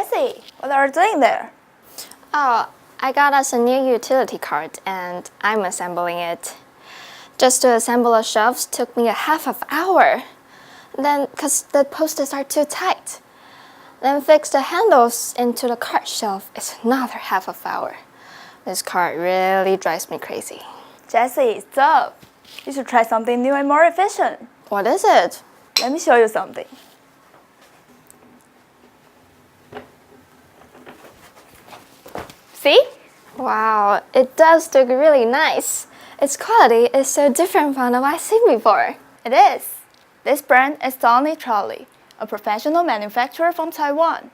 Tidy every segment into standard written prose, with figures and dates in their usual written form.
Jessie, what are you doing there? Oh, I got us a new utility cart and I'm assembling it. Just to assemble the shelves took me a half an hour. Then, because the posts are too tight. Then fix the handles into the cart shelf is another half an hour. This cart really drives me crazy. Jessie, stop. You should try something new and more efficient. What is it? Let me show you something. See? Wow, it does look really nice. Its quality is so different from what I've seen before. It is. This brand is Dony Trolley, a professional manufacturer from Taiwan.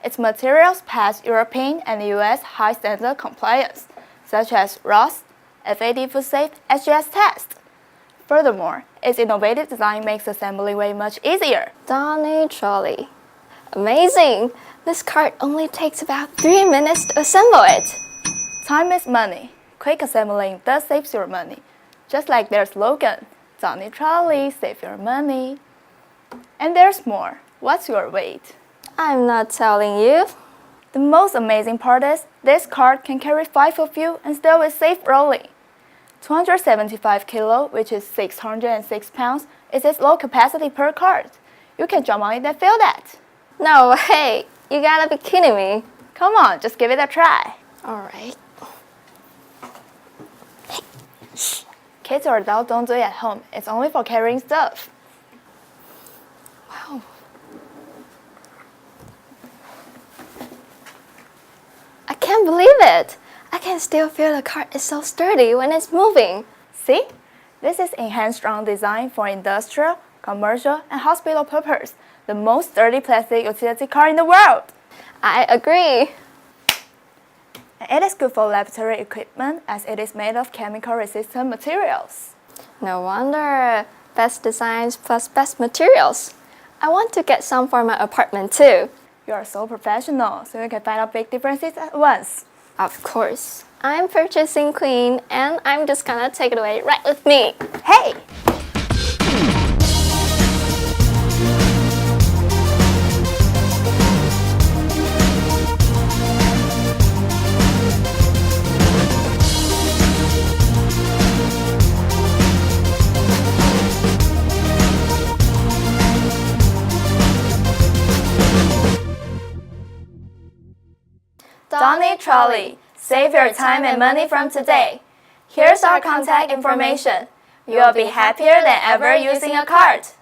Its materials pass European and US high standard compliance, such as RoHS, FAD Food Safe, SGS test. Furthermore, its innovative design makes assembly way much easier. Dony Trolley. Amazing! This cart only takes about 3 minutes to assemble it. Time is money. Quick assembling thus saves your money. Just like their slogan, Dony Trolley, save your money. And there's more. What's your weight? I'm not telling you. The most amazing part is, this cart can carry 5 of you and still is safe rolling. 275 kilo, which is 606 pounds, is its low capacity per cart. You can jump on it and feel that. No way! You gotta be kidding me. Come on, just give it a try. Alright. Kids or adults don't do it at home. It's only for carrying stuff. Wow. I can't believe it! I can still feel the cart is so sturdy when it's moving. See? This is enhanced strong design for industrial, commercial, and hospital purpose. The most sturdy plastic utility cart in the world. I agree. And it is good for laboratory equipment as it is made of chemical-resistant materials. No wonder. Best designs plus best materials. I want to get some for my apartment too. You are so professional, so you can find out big differences at once. Of course. I'm purchasing clean and I'm just gonna take it away right with me. Hey! Dony Trolley, save your time and money from today. Here's our contact information. You'll be happier than ever using a cart.